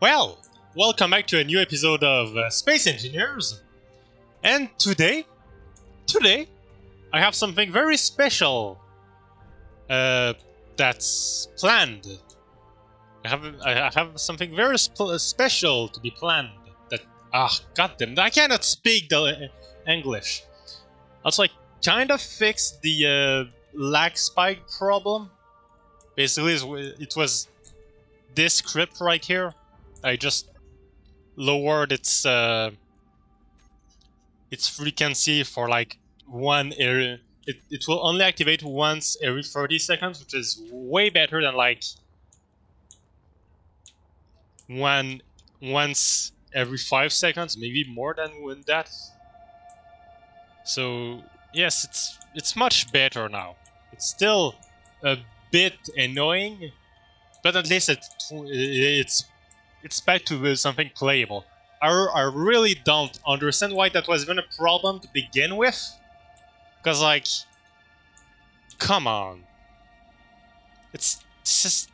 Well, welcome back to a new episode of Space Engineers. And today, I have something very special that's planned. I have something very special to be planned. Goddamn, I cannot speak the English. Also, I kind of fixed the lag spike problem. Basically, it was this script right here. I just lowered its frequency for like one area. It will only activate once every 30 seconds, which is way better than like once every 5 seconds, maybe more than that. So yes, it's much better now. It's still a bit annoying, but at least it's back to something playable. I really don't understand why that was even a problem to begin with. Because, like, come on. It's such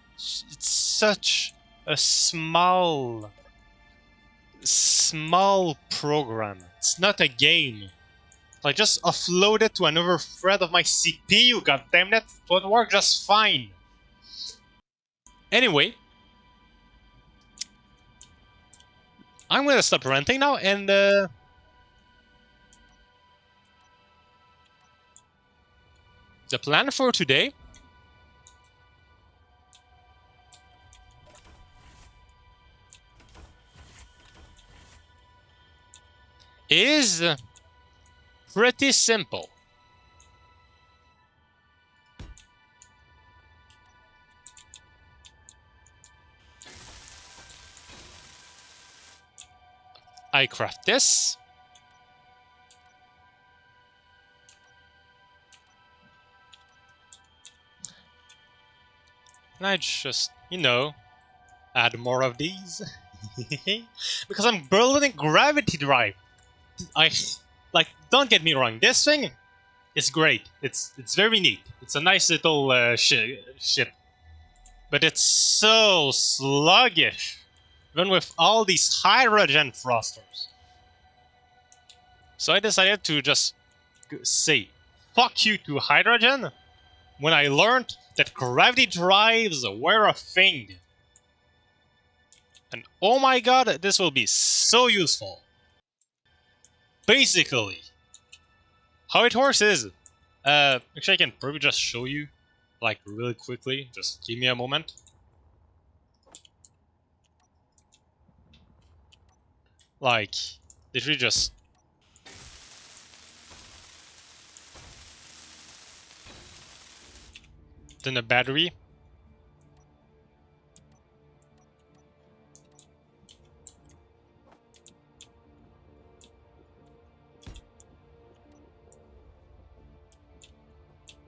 a small program. It's not a game. Like, just offload it to another thread of my CPU, goddammit. It would work just fine. Anyway, I'm gonna stop ranting now and the plan for today is pretty simple. I craft this. And I just, add more of these. Because I'm building gravity drive. Don't get me wrong, this thing is great. It's very neat. It's a nice little ship. But it's so sluggish. Even with all these hydrogen thrusters. So I decided to just say fuck you to hydrogen when I learned that gravity drives were a thing. And oh my god, this will be so useful. Basically, how it works is, actually I can probably just show you, like, really quickly. Just give me a moment. Like, literally just then a battery.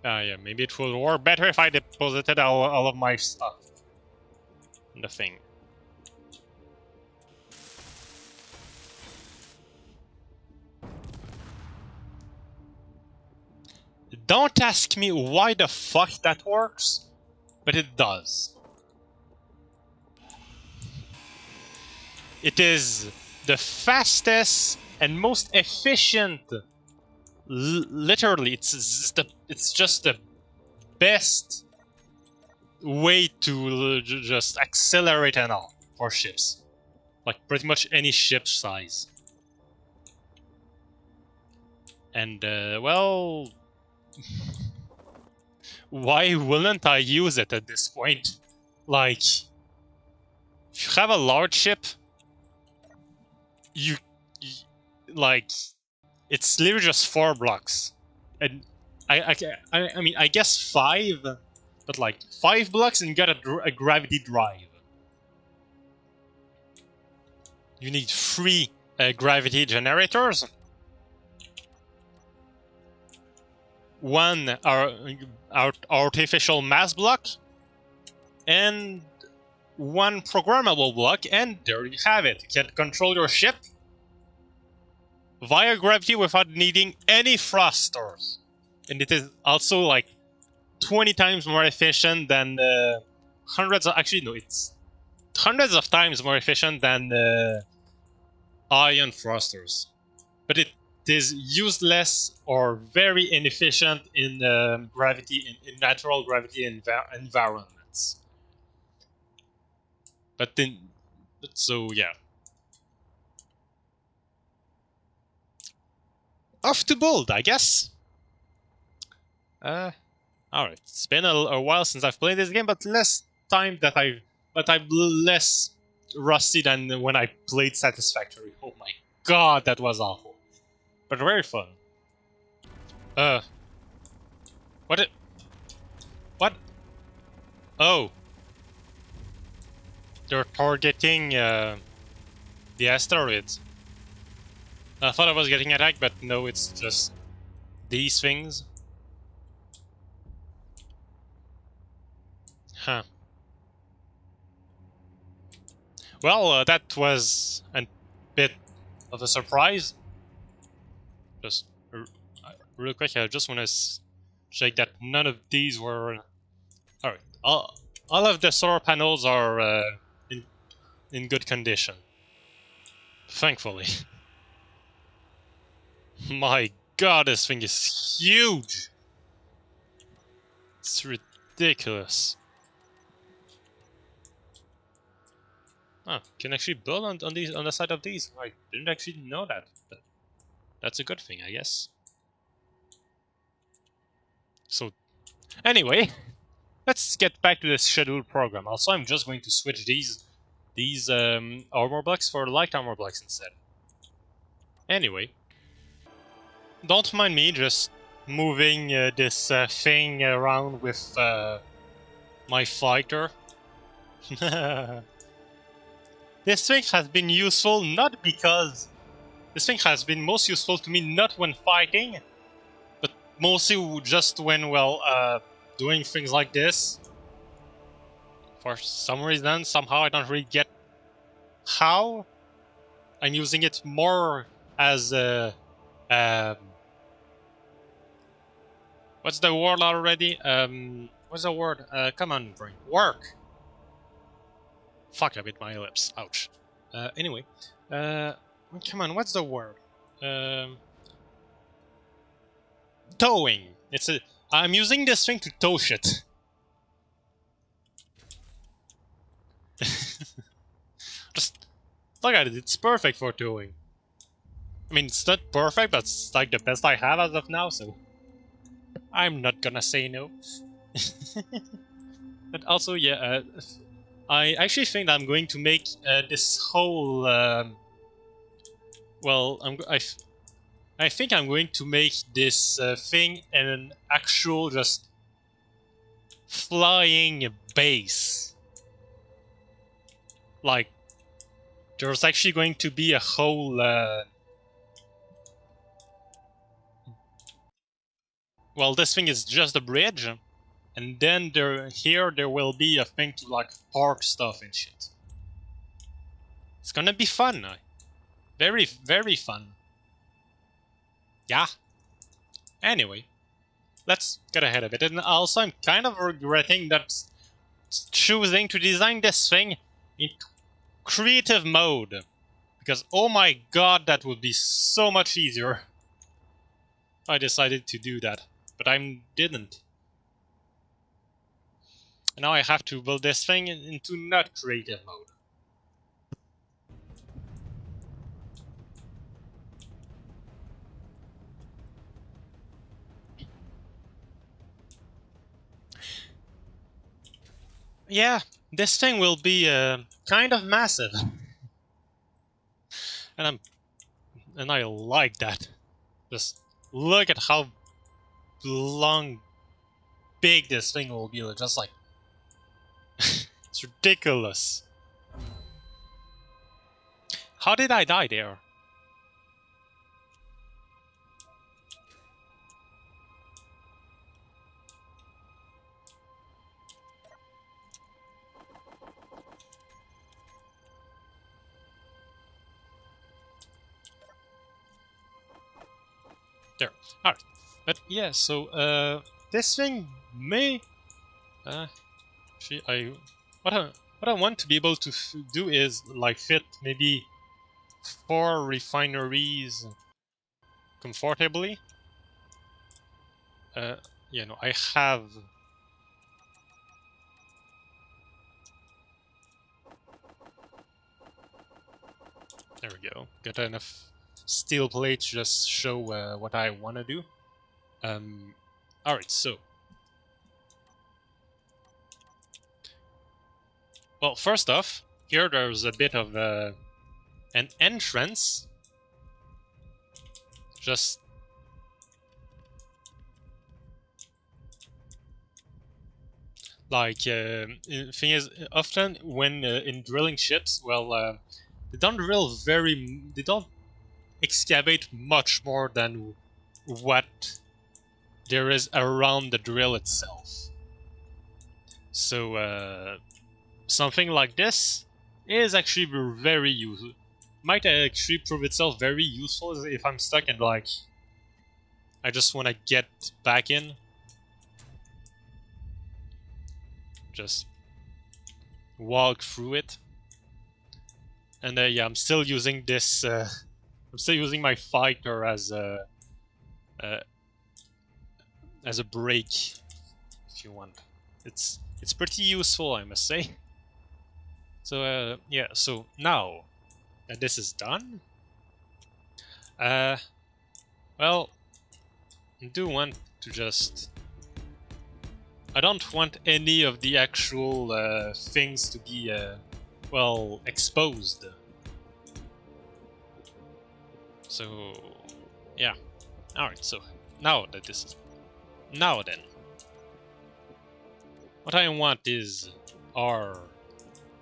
Yeah, maybe it will work better if I deposited all of my stuff in the thing. Don't ask me why the fuck that works, but it does. It is the fastest and most efficient. Literally, it's just the best way to just accelerate and all for ships, like pretty much any ship size. And well, why wouldn't I use it at this point? Like, if you have a large ship, you like, it's literally just 4 blocks, and I mean, I guess 5, but like 5 blocks and you got a gravity drive. You need 3 gravity generators. 1 artificial mass block, and 1 programmable block, and there you have it. You can control your ship via gravity without needing any thrusters. And it is also like 20 times more efficient than hundreds of... Actually, no, it's hundreds of times more efficient than ion thrusters, but it is useless or very inefficient in gravity in natural gravity environments. So yeah. Off to build, I guess. Alright, it's been a while since I've played this game, but less time that I'm less rusty than when I played Satisfactory. Oh my god, that was awful. But very fun. What it... What? Oh. They're targeting, the asteroids. I thought I was getting attacked, but no, it's just these things. Huh. Well, that was a bit of a surprise. Just real quick, I just want to check that none of these were... Alright, all of the solar panels are in good condition. Thankfully. My god, this thing is huge! It's ridiculous. Oh, can actually build on these on the side of these. I didn't actually know that, but that's a good thing, I guess. So, anyway, let's get back to this scheduled program. Also, I'm just going to switch these armor blocks for light armor blocks instead. Anyway, don't mind me just moving this thing around with my fighter. This thing has been useful not because... This thing has been most useful to me not when fighting, but mostly just when, well, doing things like this. For some reason, somehow I don't really get how. I'm using it more as a... what's the word already? What's the word? Come on, brain. Work! Fuck, I bit my lips. Ouch. Anyway. Come on, what's the word? Towing. I'm using this thing to tow shit. Just look at it, it's perfect for towing. I mean, it's not perfect, but it's like the best I have as of now, so... I'm not gonna say no. But also, yeah, I actually think that I'm going to make this whole... well, I think I'm going to make this thing an actual just flying base. Like, there's actually going to be a whole... well, this thing is just a bridge, and then here there will be a thing to like park stuff and shit. It's gonna be fun. Very, very fun. Yeah. Anyway, let's get ahead of it. And also, I'm kind of regretting that choosing to design this thing in creative mode. Because, oh my god, that would be so much easier. I decided to do that, but I didn't. And now I have to build this thing into not creative mode. Yeah, this thing will be kind of massive. And I like that. Just look at how big this thing will be. Just like it's ridiculous. How did I die there? There. Alright. But yeah, so this thing may actually what I want to be able to do is like fit maybe 4 refineries comfortably. You know, I have. There we go. Got enough steel plates to just show what I want to do. Alright, so. Well, first off, here there's a bit of an entrance. Just. Like, thing is, often when in drilling ships, well, they don't drill they don't excavate much more than what there is around the drill itself. So something like this is actually very useful. Might actually prove itself very useful if I'm stuck and like I just want to get back in. Just walk through it. And yeah, I'm still using this. I'm still using my fighter as a brake, if you want. It's pretty useful, I must say. So yeah. So now that this is done, well, I do want to just. I don't want any of the actual things to be well exposed. So yeah. All right. So now that this is now then, what I want is are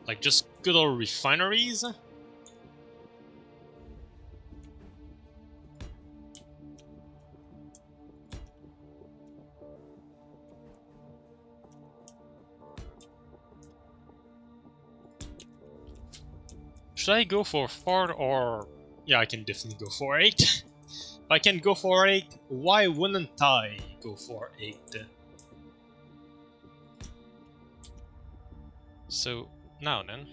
like just good old refineries. Should I go for 4 or... Yeah, I can definitely go for 8. If I can go for 8, why wouldn't I go for 8? So, now then.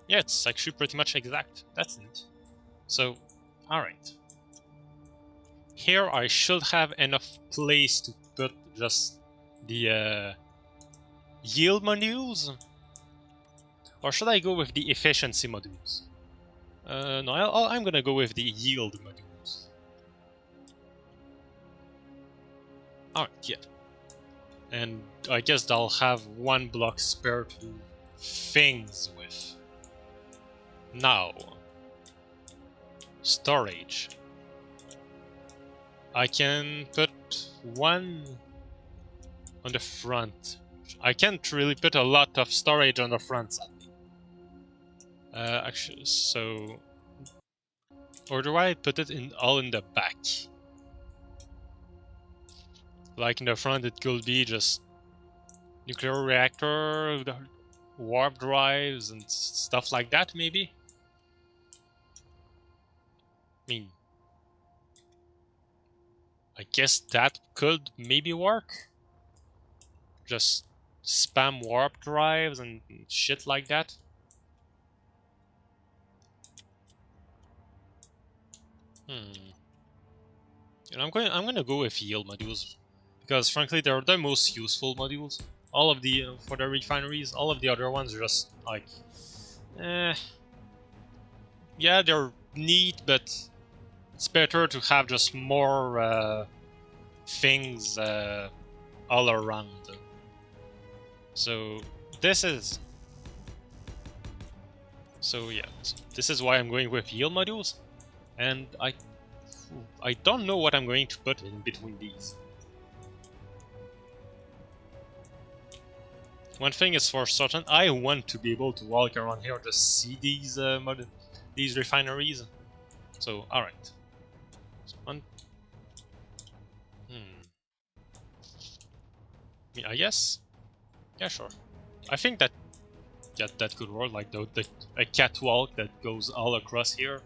Yeah, it's actually pretty much exact. That's neat. So, alright. Here I should have enough place to put just the yield modules? Or should I go with the efficiency modules? No, I'm gonna go with the yield modules. Alright, yeah. And I guess I'll have 1 block spare to do things with. Now, storage. I can put 1 on the front. I can't really put a lot of storage on the front side. Actually, so... Or do I put it all in the back? Like in the front it could be just nuclear reactor, warp drives and stuff like that maybe? I mean... I guess that could maybe work? Just spam warp drives and shit like that? And I'm gonna go with yield modules because frankly they're the most useful modules. All of the for the refineries, all of the other ones are just like, yeah, they're neat, but it's better to have just more things all around. So this is. So yeah, so this is why I'm going with yield modules, and I don't know what I'm going to put in between these. One thing is for certain, I want to be able to walk around here to see these refineries. So, alright. So I guess? Yeah, sure. I think that that could work, like a catwalk that goes all across here.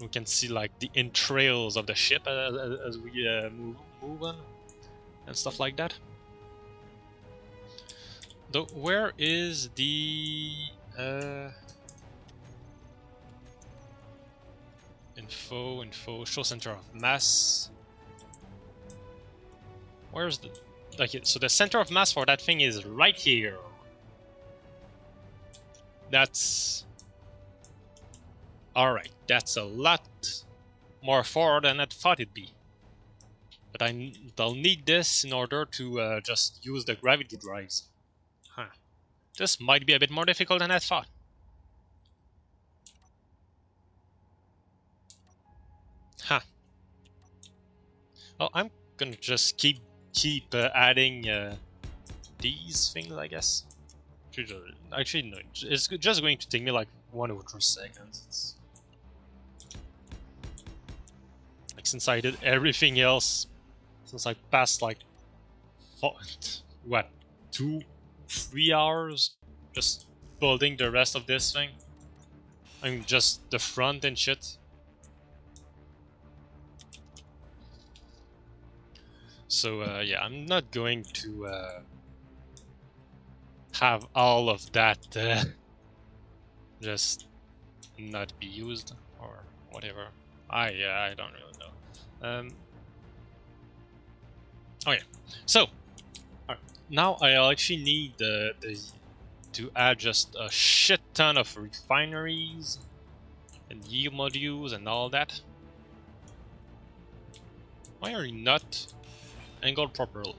We can see like the entrails of the ship as we move on and stuff like that. Though, where is the info show center of mass? Where's the so the center of mass for that thing is right here. That's alright. That's a lot more forward than I thought it'd be. But I'll need this in order to just use the gravity drives. Huh. This might be a bit more difficult than I thought. Huh. Well, I'm gonna just keep adding these things, I guess. Actually, no. It's just going to take me like 1 or 2 seconds. It's like since I did everything else, since I passed like what 2-3 hours just building the rest of this thing. I mean, just the front and shit. So yeah, I'm not going to have all of that just not be used or whatever. I don't really know. Okay, so now I'll actually need to add just a shit ton of refineries and yield modules and all that. Why are you not angled properly?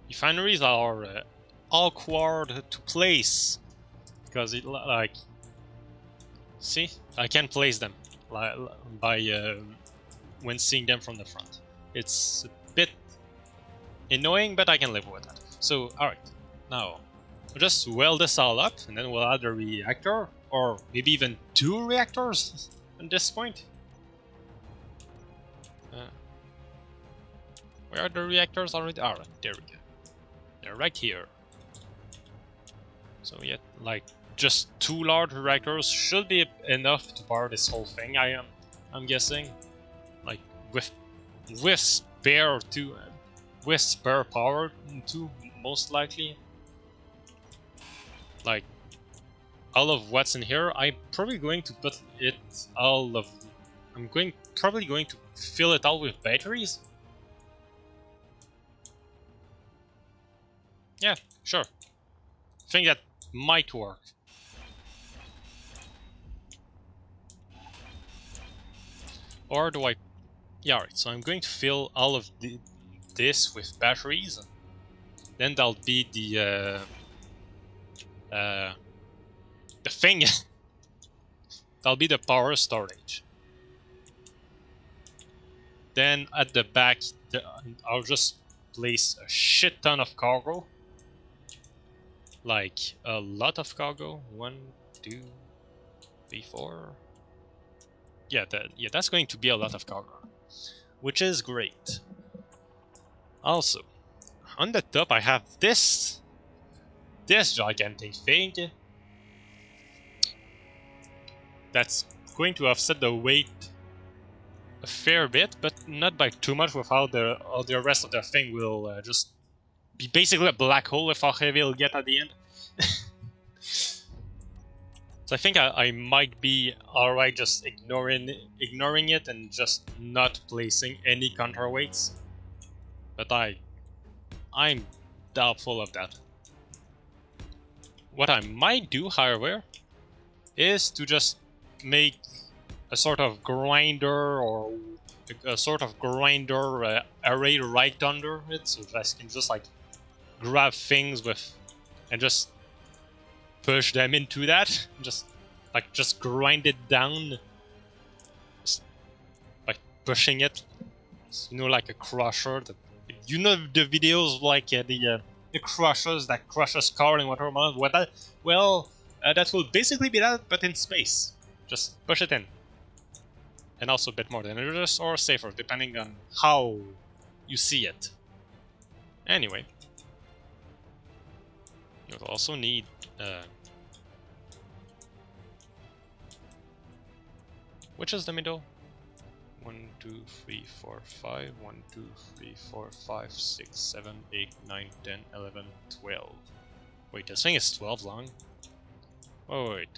Refineries are awkward to place because it like see, I can place them by when seeing them from the front. It's a bit annoying, but I can live with that. So alright, now we'll just weld this all up and then we'll add a reactor, or maybe even 2 reactors at this point. Where are the reactors already? Alright, there we go. They're right here. So yeah, like just 2 large reactors should be enough to power this whole thing. I'm guessing, like with spare with spare power too, most likely. Like all of what's in here, I'm probably going to put it all of. Probably going to fill it all with batteries. Yeah, sure. I think that might work. Or do I? Yeah, alright. So I'm going to fill all of this with batteries. Then that'll be the thing. That'll be the power storage. Then at the back, I'll just place a shit ton of cargo. Like a lot of cargo. 1, 2, 3, 4. Yeah, that's going to be a lot of cargo, which is great. Also, on the top I have this gigantic thing that's going to offset the weight a fair bit, but not by too much, with how the rest of the thing will just be basically a black hole with how heavy it'll get at the end. So I think I might be alright just ignoring it and just not placing any counterweights. But I'm doubtful of that. What I might do, however, is to just make a sort of grinder or a sort of grinder array right under it, so I can just like grab things with and just push them into that. Just grind it down, just like pushing it. So, like a crusher. The videos like the crushers that crushes car in water mode. That will basically be that, but in space. Just push it in, and also a bit more dangerous or safer, depending on how you see it. Anyway, you'll also need Which is the middle? 1, 2, 3, 4, 5. 1, 2, 3, 4, 5, 6, 7, 8, 9, 10, 11, 12. Wait, this thing is 12 long? Oh, wait.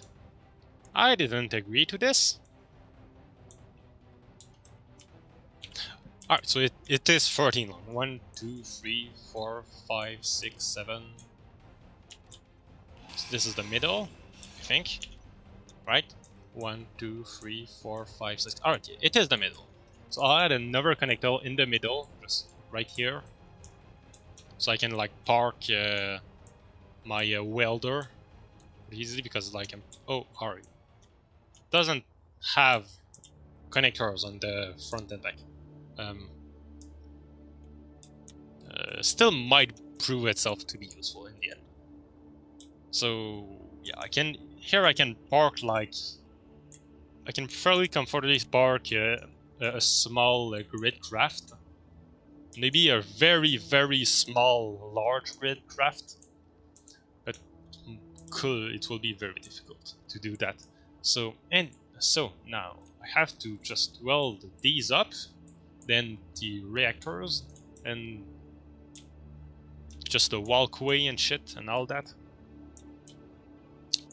I didn't agree to this. Alright, so it is 14 long. 1, 2, 3, 4, 5, 6, 7. So this is the middle, I think. Right? 1, 2, 3, 4, 5, 6. Alright, it is the middle. So I'll add another connector in the middle, just right here. So I can like park my welder easily because like I'm... Oh, alright. Doesn't have connectors on the front and back. Still might prove itself to be useful in the end. So yeah, I can park like I can fairly comfortably park a small grid craft, maybe a very small large grid craft, but it will be very difficult to do that. So now I have to just weld these up, then the reactors, and just the walkway and shit and all that.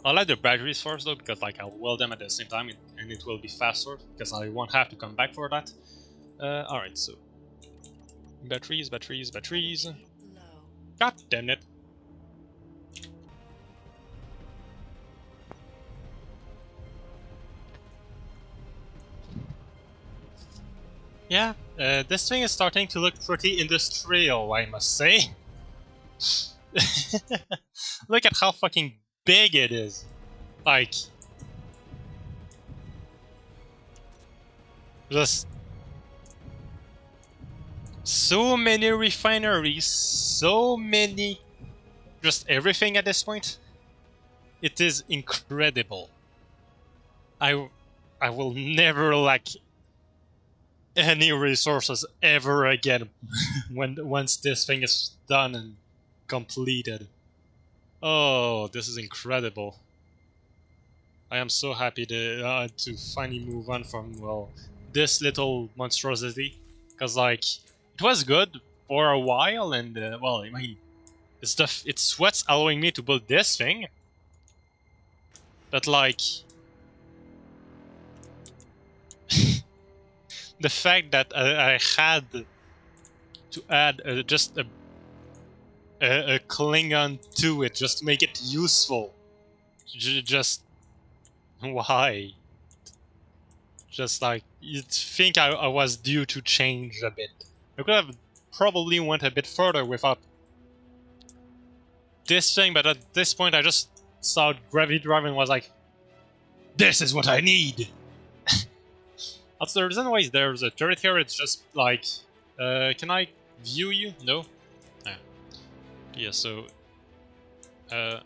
I'll add the batteries first though, because like I'll weld them at the same time and it will be faster, because I won't have to come back for that. Alright, so batteries. God damn it. Yeah, this thing is starting to look pretty industrial, I must say. Look at how fucking big it is. Like, just so many refineries, so many, just everything at this point. It is incredible. I will never lack any resources ever again once this thing is done and completed. Oh, this is incredible. I am so happy to finally move on from, well, this little monstrosity, because like it was good for a while, and well, I mean, it's what's allowing me to build this thing, but like the fact that I had to add just a Klingon to it just to make it useful. Just why? Just like you'd think I was due to change a bit. I could have probably went a bit further without this thing, but at this point I just saw gravity drive and was like, this is what I need! Also, the reason why there's a turret here, it's just like, can I view you? No? Ah. Yeah, so, I'm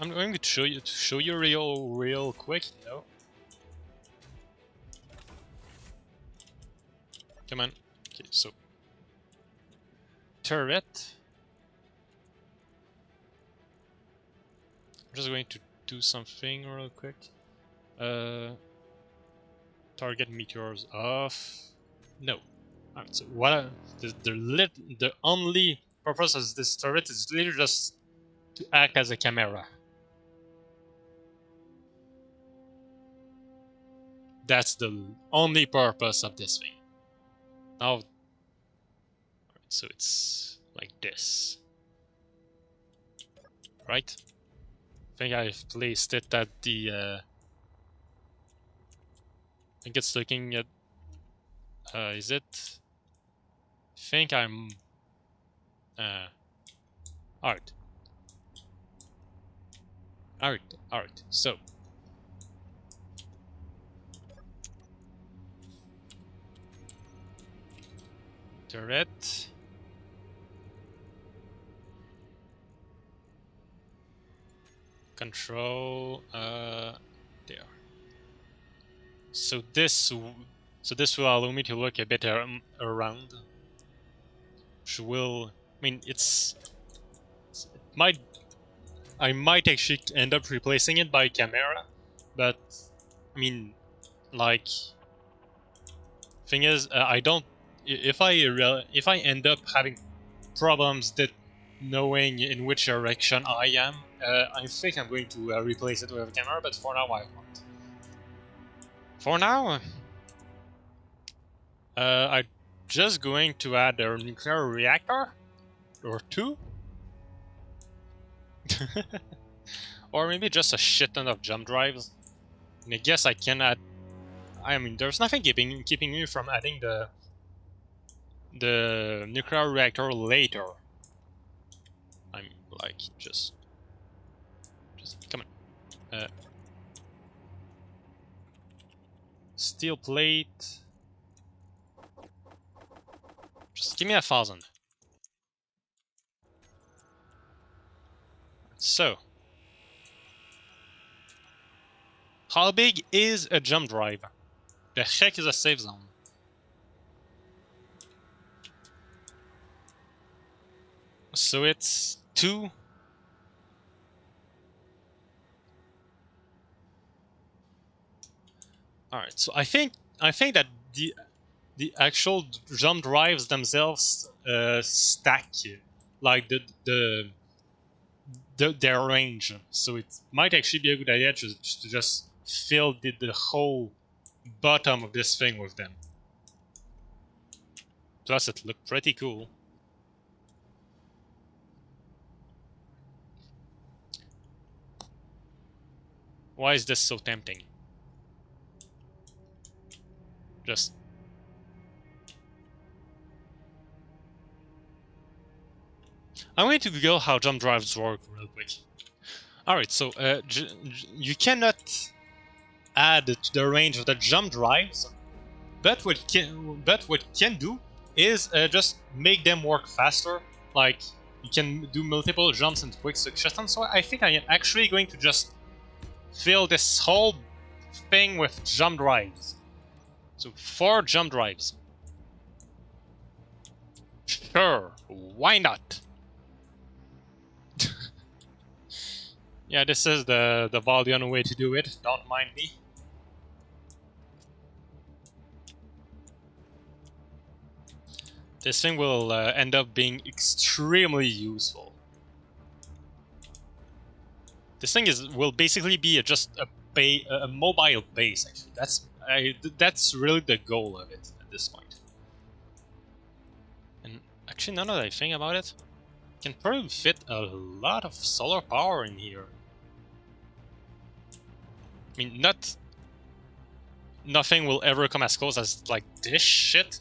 going to show you real quick. No? Come on. Okay, so, turret. I'm just going to do something real quick. Target meteors off. No. Alright, so what the only purpose of this turret is literally just to act as a camera. That's the only purpose of this thing. Now, so it's like this, right? I think I've placed it at the. I think it's looking at. Is it? I think I'm. Alright. Alright. So. Turret. Control. There. So this will allow me to look a bit around. Which will. I mean, I might actually end up replacing it by camera, but I mean, Like, thing is, I don't. If I end up having problems that knowing in which direction I am, I think I'm going to replace it with a camera. But for now, I won't. For now, I'm just going to add a nuclear reactor or two, or maybe just a shit ton of jump drives. And I guess I can add. I mean, there's nothing keeping me from adding the nuclear reactor later. I'm like just come on. Steel plate. Just give me 1,000. So, how big is a jump drive? The heck is a safe zone? So it's 2. Alright, so I think that the actual jump drives themselves stack like their range. So it might actually be a good idea to just fill the whole bottom of this thing with them. Plus it looked pretty cool. Why is this so tempting? Just... I'm going to Google how jump drives work real quick. Alright, so you cannot add to the range of the jump drives, but what can do is just make them work faster. Like, you can do multiple jumps in quick succession. So I think I am actually going to just fill this whole thing with jump drives. So 4 jump drives. Sure, why not? Yeah, this is the Valdian way to do it, don't mind me. This thing will end up being extremely useful. This thing will basically be just a mobile base. Actually, that's really the goal of it at this point. And actually, now that I think about it, can probably fit a lot of solar power in here. I mean, nothing will ever come as close as like this shit,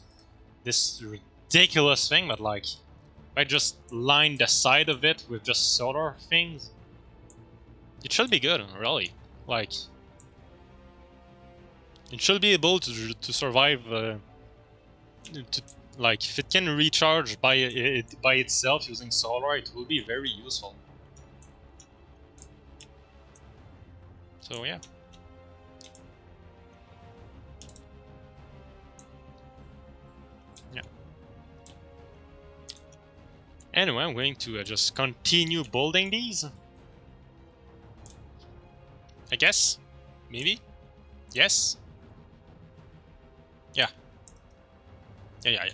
this ridiculous thing. But like, if I just line the side of it with just solar things, it should be good, really. Like, it should be able to survive. Like, if it can recharge by itself using solar, it will be very useful. So yeah. Yeah. Anyway, I'm going to just continue building these. I guess? Maybe? Yes? Yeah. Yeah.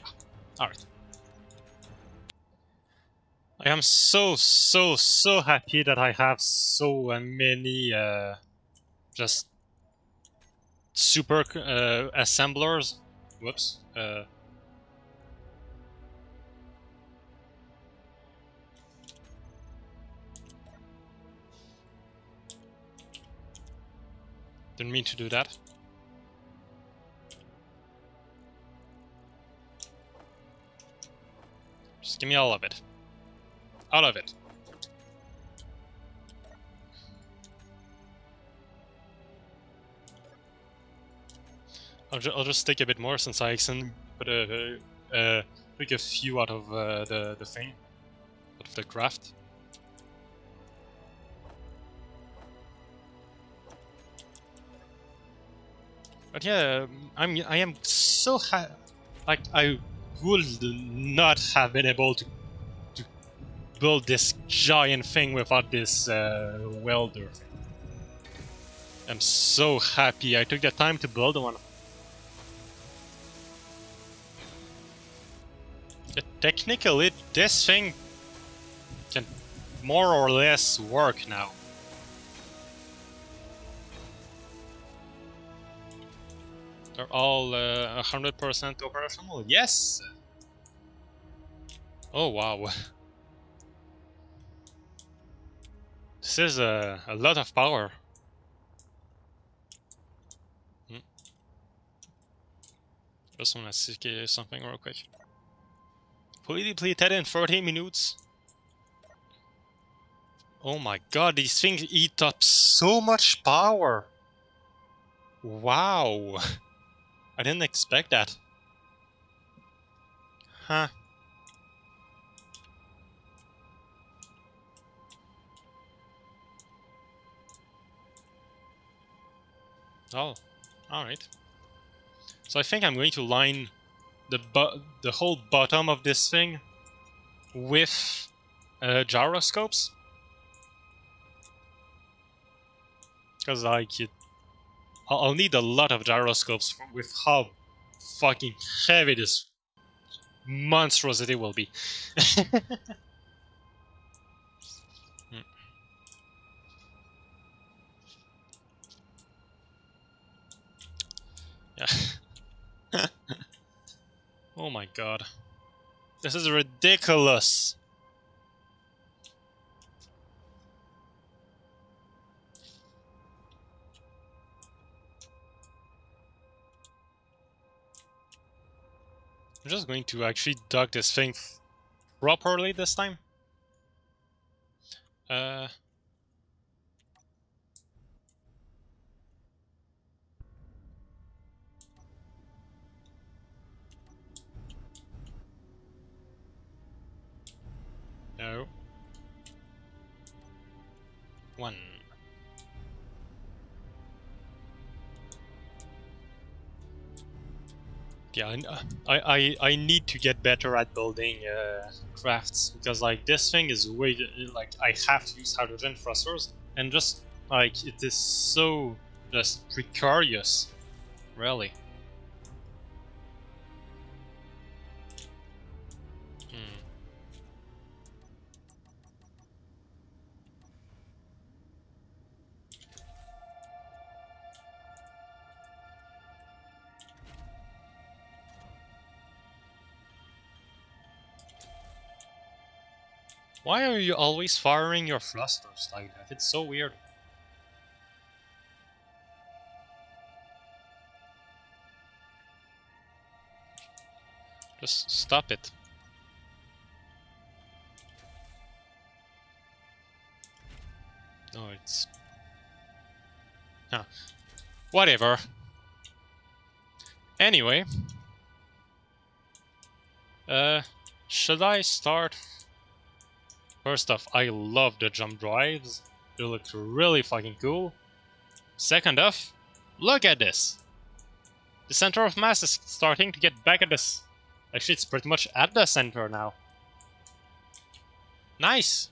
Alright. I am so happy that I have so many just super assemblers. Whoops. Didn't mean to do that. Just give me all of it. All of it. I'll just take a bit more since I can put pick a few out of the thing, out of the craft. But yeah, I am so like I would not have been able to build this giant thing without this welder thing. I'm so happy I took the time to build one. Technically, this thing can more or less work now. They're all 100% operational? Yes! Oh wow. This is a lot of power. Just wanna see something real quick. Fully depleted in 30 minutes. Oh my god, these things eat up so much power! Wow! I didn't expect that. Huh. Oh, alright. So I think I'm going to line the whole bottom of this thing with gyroscopes. Because like I'll need a lot of gyroscopes with how fucking heavy this monstrosity will be. Yeah. Oh my god. This is ridiculous. I'm just going to actually dock this thing properly this time. Uh... No. One. Yeah, I need to get better at building crafts, because like this thing is way, like I have to use hydrogen thrusters, and just like it is so just precarious, really. Hmm. Why are you always firing your thrusters like that? It's so weird. Just stop it. No, it's... Huh. Whatever. Anyway. Should I start? First off, I love the jump drives. They look really fucking cool. Second off, look at this. The center of mass is starting to get back at this. Actually, it's pretty much at the center now. Nice.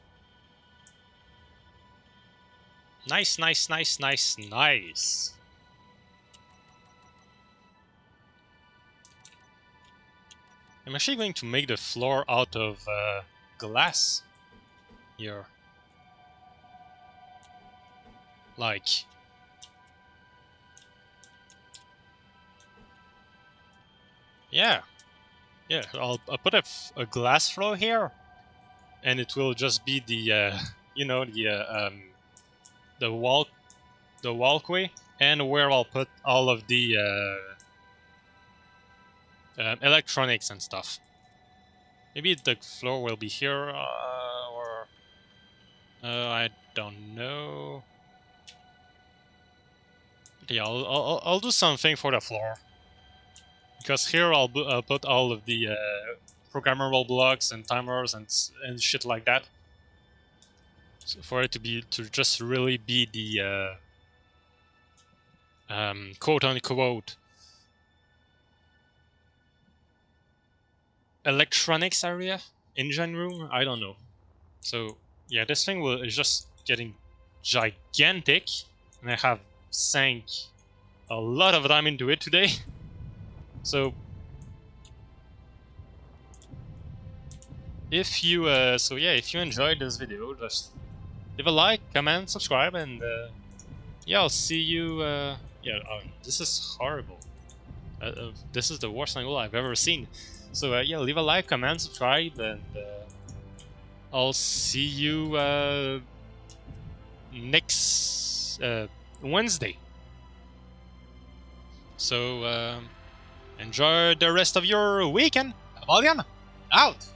Nice, nice, nice, nice, nice. I'm actually going to make the floor out of glass here. Like... Yeah. Yeah, I'll put a glass floor here, and it will just be the, you know, the walkway, and where I'll put all of the electronics and stuff. Maybe the floor will be here, or I don't know. Yeah, I'll do something for the floor, because here I'll put all of the programmable blocks and timers and shit like that, so for it to just really be the quote unquote electronics area, engine room. I don't know. So yeah, this thing is just getting gigantic, and I have sank a lot of time into it today. So if you if you enjoyed this video, just leave a like, comment, subscribe, and yeah, I'll see you. This is horrible. This is the worst angle I've ever seen. So yeah, leave a like, comment, subscribe, and I'll see you next Wednesday. So enjoy the rest of your weekend. Abalian, out!